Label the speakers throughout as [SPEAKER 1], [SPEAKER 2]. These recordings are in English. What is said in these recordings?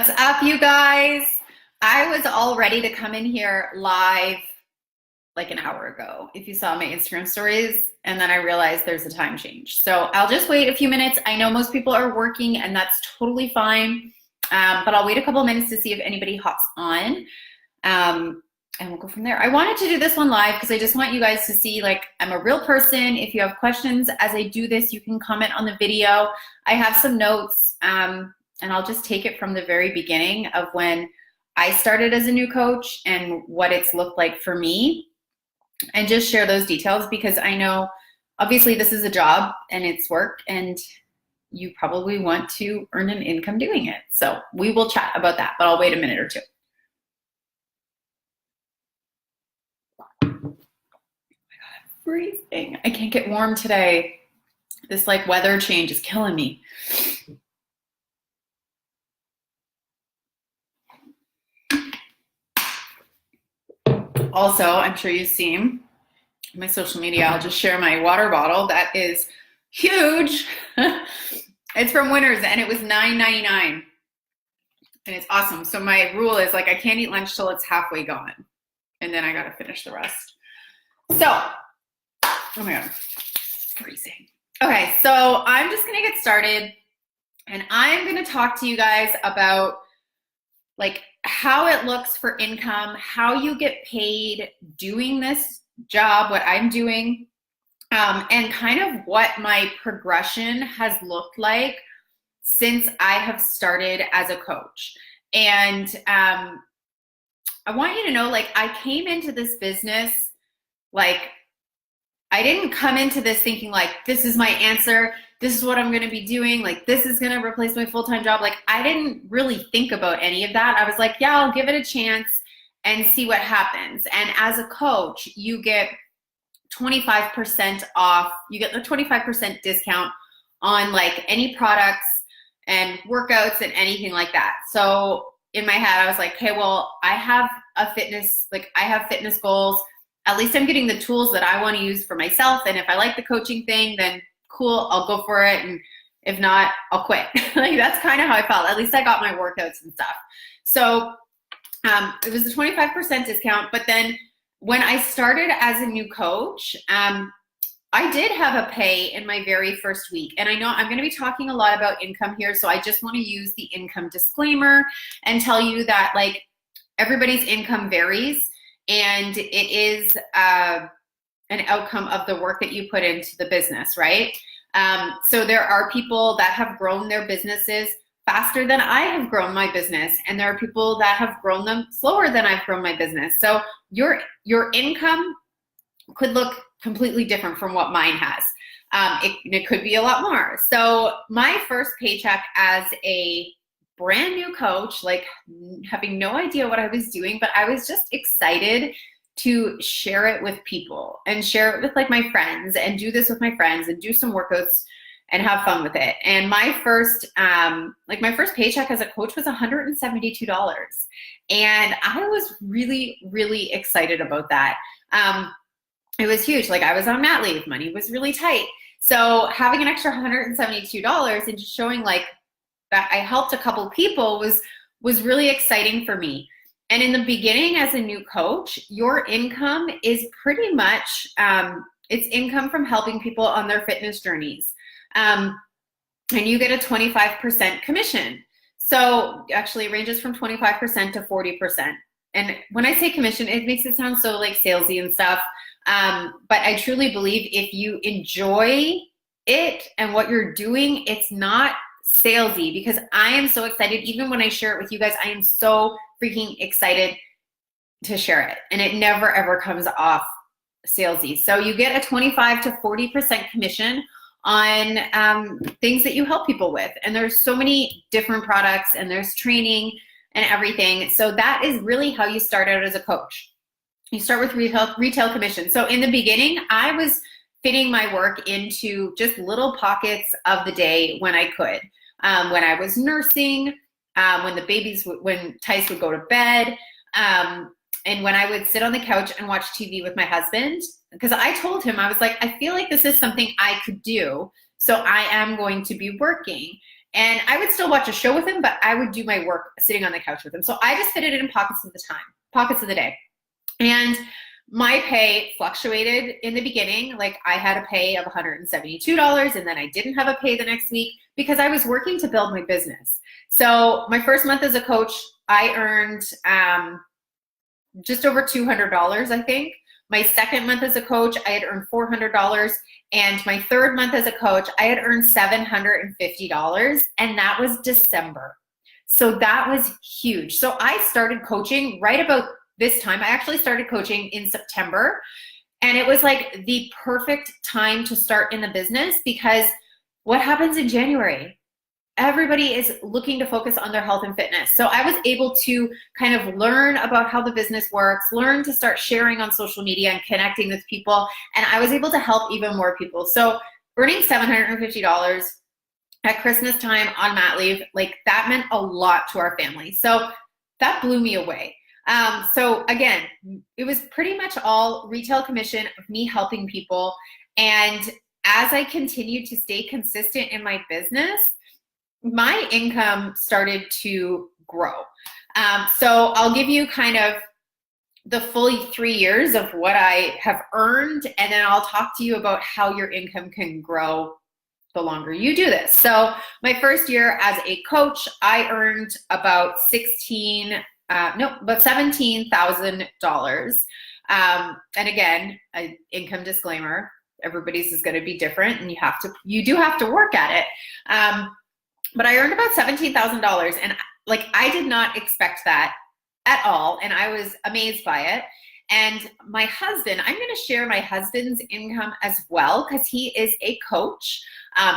[SPEAKER 1] What's up, you guys? I was all ready to come in here live like an hour ago, if you saw my Instagram stories, and then I realized there's a time change. So I'll just wait a few minutes. I know most people are working, and that's totally fine, but I'll wait a couple of minutes to see if anybody hops on, and we'll go from there. I wanted to do this one live because I just want you guys to see, like, I'm a real person. If you have questions as I do this, you can comment on the video. I have some notes, and I'll just take it from the very beginning of when I started as a new coach and what it's looked like for me, and just share those details because I know obviously this is a job and it's work and you probably want to earn an income doing it. So we will chat about that, but I'll wait a minute or two. Oh my God, I'm freezing. I can't get warm today. This like weather change is killing me. Also, I'm sure you've seen my social media. I'll just share my water bottle. That is huge. It's from Winners, and it was $9.99, and it's awesome. So my rule is, like, I can't eat lunch till it's halfway gone, and then I gotta finish the rest. So, oh my God, freezing. Okay, so I'm just gonna get started, and I'm gonna talk to you guys about, like, how it looks for income, how you get paid doing this job, what I'm doing, and kind of what my progression has looked like since I have started as a coach. And I want you to know, like, I came into this business, like, I didn't come into this thinking like, this is my answer, this is what I'm gonna be doing, like, this is gonna replace my full-time job. Like, I didn't really think about any of that. I was like, yeah, I'll give it a chance and see what happens. And as a coach, you get 25% off. You get the 25% discount on like any products and workouts and anything like that. So in my head, I was like, okay, well, I have fitness goals. At least I'm getting the tools that I want to use for myself. And if I like the coaching thing, then cool, I'll go for it. And if not, I'll quit. Like, that's kind of how I felt. At least I got my workouts and stuff. So it was a 25% discount. But then when I started as a new coach, I did have a pay in my very first week. And I know I'm going to be talking a lot about income here. So I just want to use the income disclaimer and tell you that, like, everybody's income varies. And it is an outcome of the work that you put into the business, right? So there are people that have grown their businesses faster than I have grown my business, and there are people that have grown them slower than I've grown my business. So your income could look completely different from what mine has. It could be a lot more. So my first paycheck as a brand new coach, like, having no idea what I was doing, but I was just excited to share it with people and share it with, like, my friends and do this with my friends and do some workouts and have fun with it. And my first paycheck as a coach was $172. And I was really, really excited about that. It was huge. Like, I was on mat leave, money was really tight. So having an extra $172 and just showing, like, that I helped a couple people was really exciting for me. And in the beginning, as a new coach, your income is pretty much, it's income from helping people on their fitness journeys. And you get a 25% commission. So actually it ranges from 25% to 40%. And when I say commission, it makes it sound so, like, salesy and stuff. But I truly believe if you enjoy it and what you're doing, it's not salesy, because I am so excited. Even when I share it with you guys, I am so freaking excited to share it, and it never ever comes off salesy. So you get a 25 to 40% commission on things that you help people with, and there's so many different products, and there's training and everything. So that is really how you start out as a coach. You start with retail commission. So in the beginning, I was fitting my work into just little pockets of the day when I could. When I was nursing, when Tice would go to bed, and when I would sit on the couch and watch TV with my husband, because I told him, I was like, I feel like this is something I could do, so I am going to be working. And I would still watch a show with him, but I would do my work sitting on the couch with him. So I just fit it in pockets of the time, pockets of the day. And my pay fluctuated in the beginning. Like I had a pay of $172 and then I didn't have a pay the next week because I was working to build my business. So my first month as a coach, I earned just over $200, I think. My second month as a coach, I had earned $400. And my third month as a coach, I had earned $750. And that was December. So that was huge. So I started coaching right about this time. I actually started coaching in September. And it was like the perfect time to start in the business because what happens in January? Everybody is looking to focus on their health and fitness. So I was able to kind of learn about how the business works, learn to start sharing on social media and connecting with people. And I was able to help even more people. So earning $750 at Christmas time on mat leave, like that meant a lot to our family. So that blew me away. So again, it was pretty much all retail commission of me helping people. And as I continued to stay consistent in my business, my income started to grow. So I'll give you kind of the full 3 years of what I have earned, and then I'll talk to you about how your income can grow the longer you do this. So my first year as a coach, I earned about $17,000. And again, an income disclaimer, everybody's is going to be different and you do have to work at it. But I earned about $17,000 and like I did not expect that at all. And I was amazed by it. And my husband, I'm going to share my husband's income as well because he is a coach.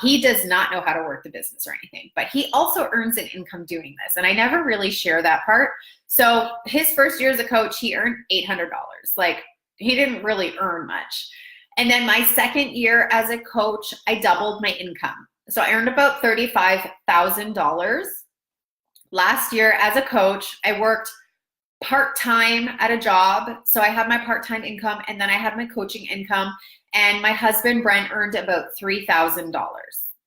[SPEAKER 1] He does not know how to work the business or anything, but he also earns an income doing this. And I never really share that part. So his first year as a coach, he earned $800. Like he didn't really earn much. And then my second year as a coach, I doubled my income. So I earned about $35,000. Last year as a coach, I worked part-time at a job. So I had my part-time income and then I had my coaching income, and my husband, Brent, earned about $3,000.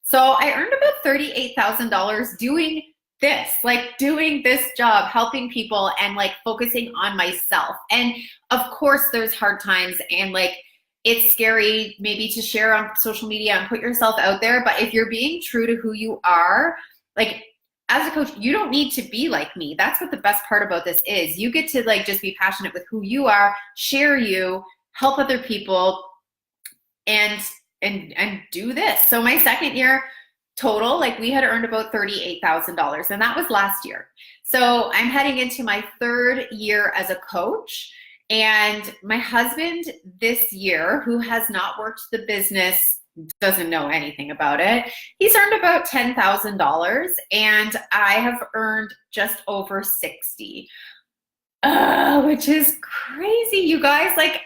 [SPEAKER 1] So I earned about $38,000 doing this, like doing this job, helping people and like focusing on myself. And of course there's hard times and like, it's scary maybe to share on social media and put yourself out there. But if you're being true to who you are, like as a coach, you don't need to be like me. That's what the best part about this is. You get to like just be passionate with who you are, share you, help other people, and do this. So my second year total, like we had earned about $38,000, and that was last year. So I'm heading into my third year as a coach. And my husband this year, who has not worked the business, doesn't know anything about it, he's earned about $10,000, and I have earned just over $60,000, which is crazy, you guys. Like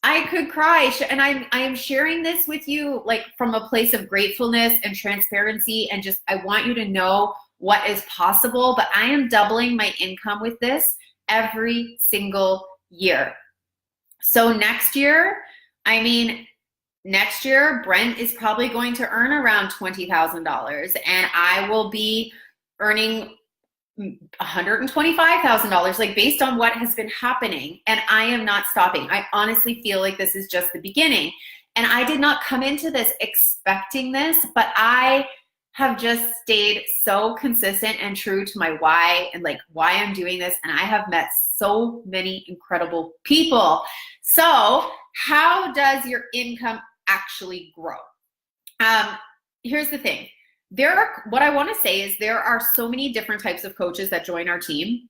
[SPEAKER 1] I could cry, and I am sharing this with you like from a place of gratefulness and transparency, and just I want you to know what is possible. But I am doubling my income with this every single year. So next year, Brent is probably going to earn around $20,000 and I will be earning $125,000, like based on what has been happening. And I am not stopping. I honestly feel like this is just the beginning. And I did not come into this expecting this, but I have just stayed so consistent and true to my why and like why I'm doing this. And I have met so many incredible people. So how does your income actually grow? Here's the thing. What I want to say is there are so many different types of coaches that join our team.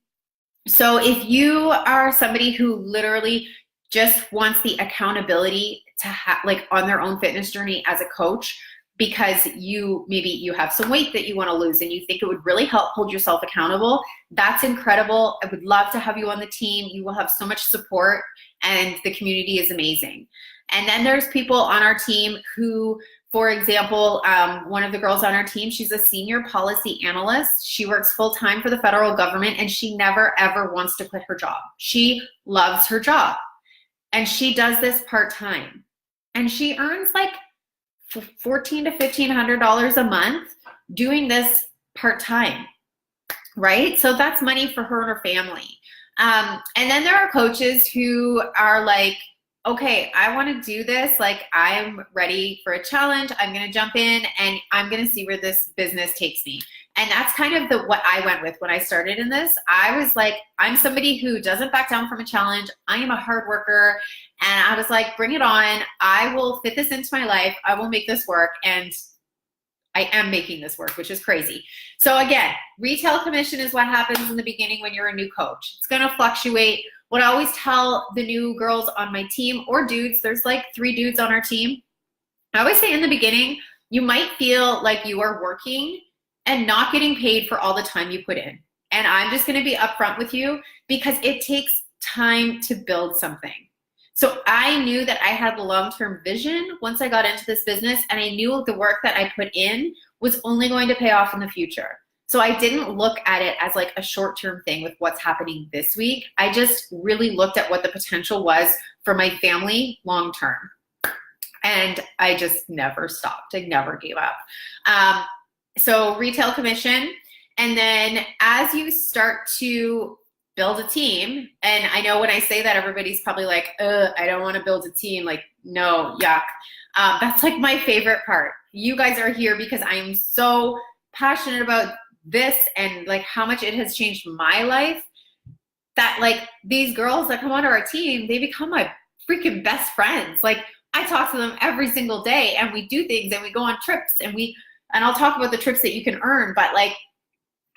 [SPEAKER 1] So if you are somebody who literally just wants the accountability to have like on their own fitness journey as a coach, because maybe you have some weight that you want to lose and you think it would really help hold yourself accountable, that's incredible. I would love to have you on the team. You will have so much support and the community is amazing. And then there's people on our team who, for example, one of the girls on our team, she's a senior policy analyst. She works full-time for the federal government and she never ever wants to quit her job. She loves her job and she does this part-time and she earns like $1,400 to $1,500 a month doing this part-time, right? So that's money for her and her family. And then there are coaches who are like, okay, I want to do this. Like, I'm ready for a challenge. I'm going to jump in and I'm going to see where this business takes me. And that's kind of what I went with when I started in this. I was like, I'm somebody who doesn't back down from a challenge. I am a hard worker. And I was like, bring it on. I will fit this into my life. I will make this work. And I am making this work, which is crazy. So again, retail commission is what happens in the beginning when you're a new coach. It's going to fluctuate. What I always tell the new girls on my team, or dudes, there's like 3 dudes on our team. I always say in the beginning, you might feel like you are working and not getting paid for all the time you put in. And I'm just going to be upfront with you because it takes time to build something. So I knew that I had the long-term vision once I got into this business, and I knew the work that I put in was only going to pay off in the future. So I didn't look at it as like a short-term thing with what's happening this week. I just really looked at what the potential was for my family long-term. And I just never stopped. I never gave up. So retail commission. And then as you start to build a team, and I know when I say that, everybody's probably like, I don't want to build a team. Like, no, yuck. That's like my favorite part. You guys are here because I am so passionate about this and like how much it has changed my life, that like these girls that come onto our team, they become my freaking best friends. Like, I talk to them every single day, and we do things, and we go on trips, and I'll talk about the trips that you can earn, but like,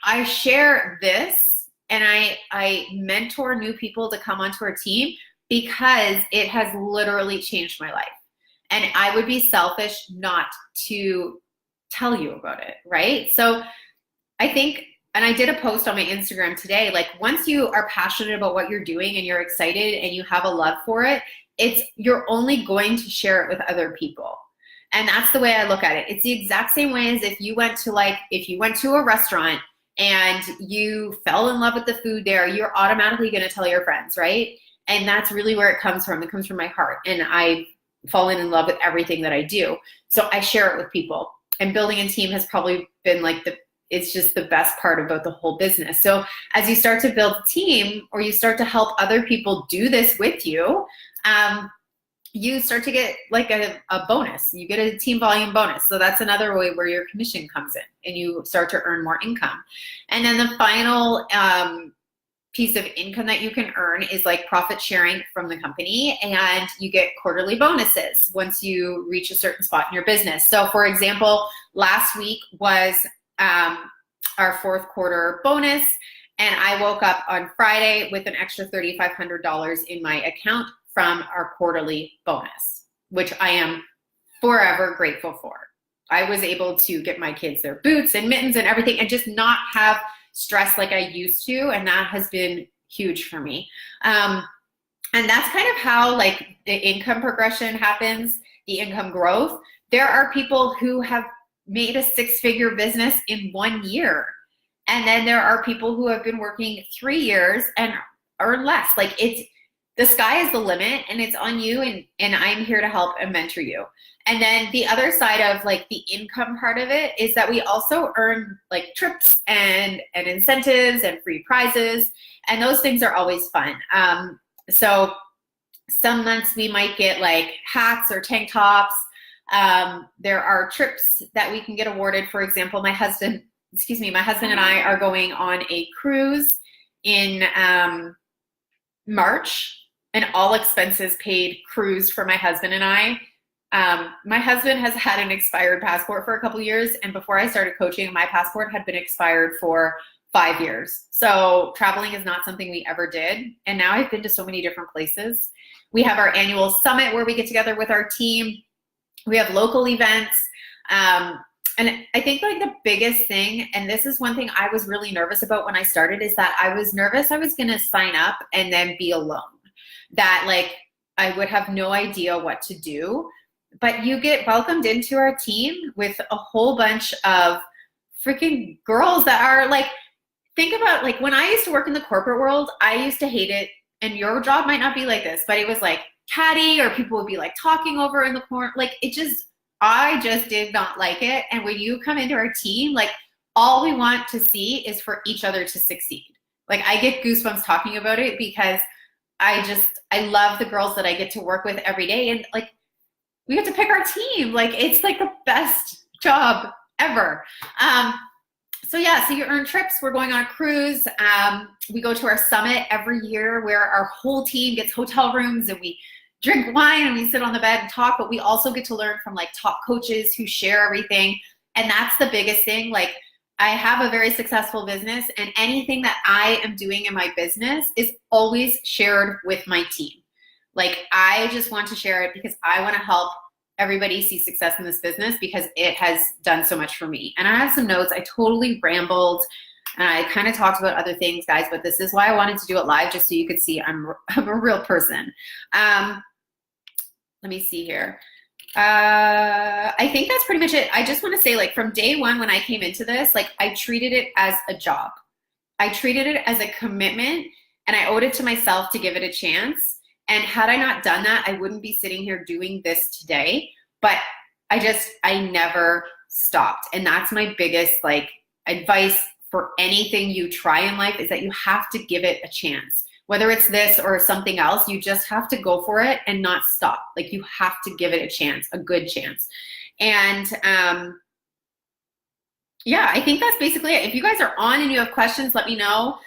[SPEAKER 1] I share this, and I mentor new people to come onto our team because it has literally changed my life. And I would be selfish not to tell you about it, right? So I think, and I did a post on my Instagram today, like, once you are passionate about what you're doing and you're excited and you have a love for it, you're only going to share it with other people. And that's the way I look at it. It's the exact same way as if you went to a restaurant and you fell in love with the food there, you're automatically going to tell your friends, right? And that's really where it comes from. It comes from my heart. And I've fallen in love with everything that I do. So I share it with people. And building a team has probably been like it's just the best part about the whole business. So as you start to build a team, or you start to help other people do this with you, you start to get like a bonus. You get a team volume bonus. So that's another way where your commission comes in and you start to earn more income. And then the final piece of income that you can earn is like profit sharing from the company, and you get quarterly bonuses once you reach a certain spot in your business. So for example, last week was our 4th quarter bonus, and I woke up on Friday with an extra $3,500 in my account from our quarterly bonus, which I am forever grateful for. I was able to get my kids their boots and mittens and everything, and just not have stress like I used to, and that has been huge for me. And that's kind of how like the income progression happens, the income growth. There are people who have made a 6-figure business in 1 year. And then there are people who have been working 3 years and earn less. Like, the sky is the limit, and it's on you, and I'm here to help and mentor you. And then the other side of like the income part of it is that we also earn like trips and incentives and free prizes, and those things are always fun. So some months we might get like hats or tank tops. There are trips that we can get awarded. For example, my husband and I are going on a cruise in March, an all expenses paid cruise for my husband and I. My husband has had an expired passport for a couple years, and before I started coaching, my passport had been expired for 5 years. So traveling is not something we ever did. And now I've been to so many different places. We have our annual summit where we get together with our team. We have local events. And I think like the biggest thing, and this is one thing I was really nervous about when I started, is that I was nervous I was going to sign up and then be alone. That like I would have no idea what to do. But you get welcomed into our team with a whole bunch of freaking girls that are like, think about like when I used to work in the corporate world, I used to hate it. And your job might not be like this, but it was like catty, or people would be like talking over in the corner. Like I just did not like it. And when you come into our team, like all we want to see is for each other to succeed. Like, I get goosebumps talking about it because I love the girls that I get to work with every day. And like, we get to pick our team. Like, it's like the best job ever. So yeah, so you earn trips. We're going on a cruise. We go to our summit every year where our whole team gets hotel rooms and we drink wine and we sit on the bed and talk, but we also get to learn from like top coaches who share everything. And that's the biggest thing. Like, I have a very successful business, and anything that I am doing in my business is always shared with my team. Like, I just want to share it because I want to help everybody see success in this business because it has done so much for me. And I have some notes. I totally rambled and I kind of talked about other things, guys, but this is why I wanted to do it live, just so you could see I'm a real person. Let me see here. I think that's pretty much it. I just want to say, like, from day one when I came into this, like, I treated it as a job. I treated it as a commitment, and I owed it to myself to give it a chance. And had I not done that, I wouldn't be sitting here doing this today. But I never stopped. And that's my biggest, like, advice for anything you try in life, is that you have to give it a chance. Whether it's this or something else, you just have to go for it and not stop. Like, you have to give it a chance, a good chance. And yeah, I think that's basically it. If you guys are on and you have questions, let me know.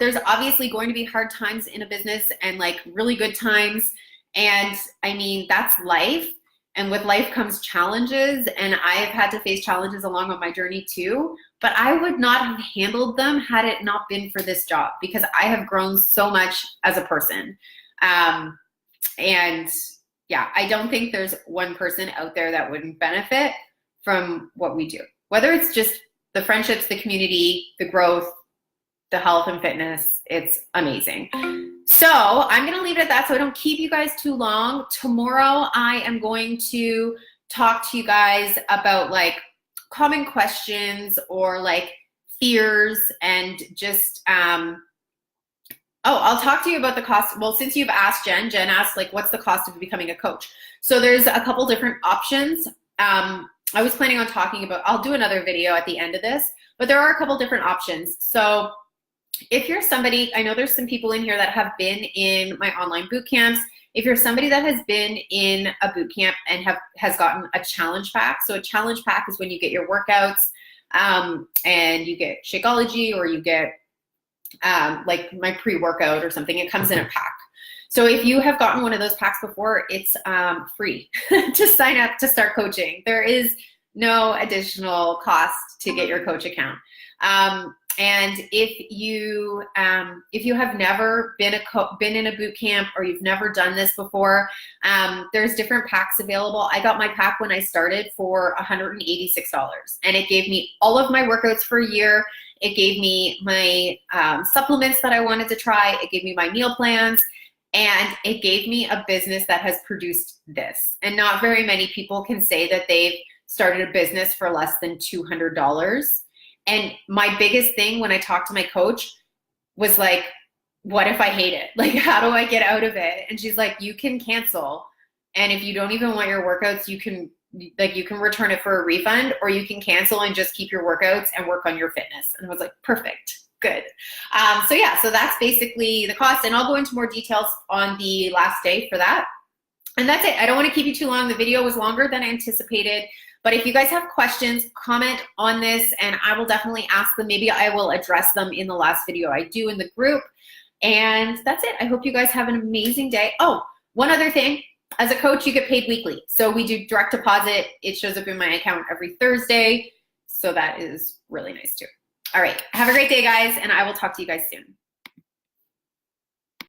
[SPEAKER 1] There's obviously going to be hard times in a business and like really good times. And I mean, that's life. And with life comes challenges. And I've had to face challenges along on my journey too. But I would not have handled them had it not been for this job, because I have grown so much as a person. And yeah, I don't think there's one person out there that wouldn't benefit from what we do. Whether it's just the friendships, the community, the growth, the health and fitness, it's amazing. So I'm going to leave it at that so I don't keep you guys too long. Tomorrow I am going to talk to you guys about like common questions or like fears, and just I'll talk to you about the cost. Well, since you've asked, Jen asked like, what's the cost of becoming a coach? So there's a couple different options. I was planning on talking about, I'll do another video at the end of this, but there are a couple different options. So if you're somebody, I know there's some people in here that have been in my online boot camps. If you're somebody that has been in a boot camp and has gotten a challenge pack, so a challenge pack is when you get your workouts and you get Shakeology, or you get like my pre-workout or something. It comes in a pack. So if you have gotten one of those packs before, it's free to sign up to start coaching. There is no additional cost to get your coach account. And if you have never been in a boot camp, or you've never done this before, there's different packs available. I got my pack when I started for $186, and it gave me all of my workouts for a year. It gave me my supplements that I wanted to try. It gave me my meal plans, and it gave me a business that has produced this. And not very many people can say that they've started a business for less than $200. And my biggest thing when I talked to my coach was like, what if I hate it? Like, how do I get out of it? And she's like, you can cancel. And if you don't even want your workouts, you can return it for a refund, or you can cancel and just keep your workouts and work on your fitness. And I was like, perfect, good. So yeah, so that's basically the cost. And I'll go into more details on the last day for that. And that's it. I don't want to keep you too long. The video was longer than I anticipated. But if you guys have questions, comment on this, and I will definitely ask them. Maybe I will address them in the last video I do in the group. And that's it. I hope you guys have an amazing day. Oh, one other thing. As a coach, you get paid weekly. So we do direct deposit. It shows up in my account every Thursday. So that is really nice too. All right. Have a great day, guys, and I will talk to you guys soon.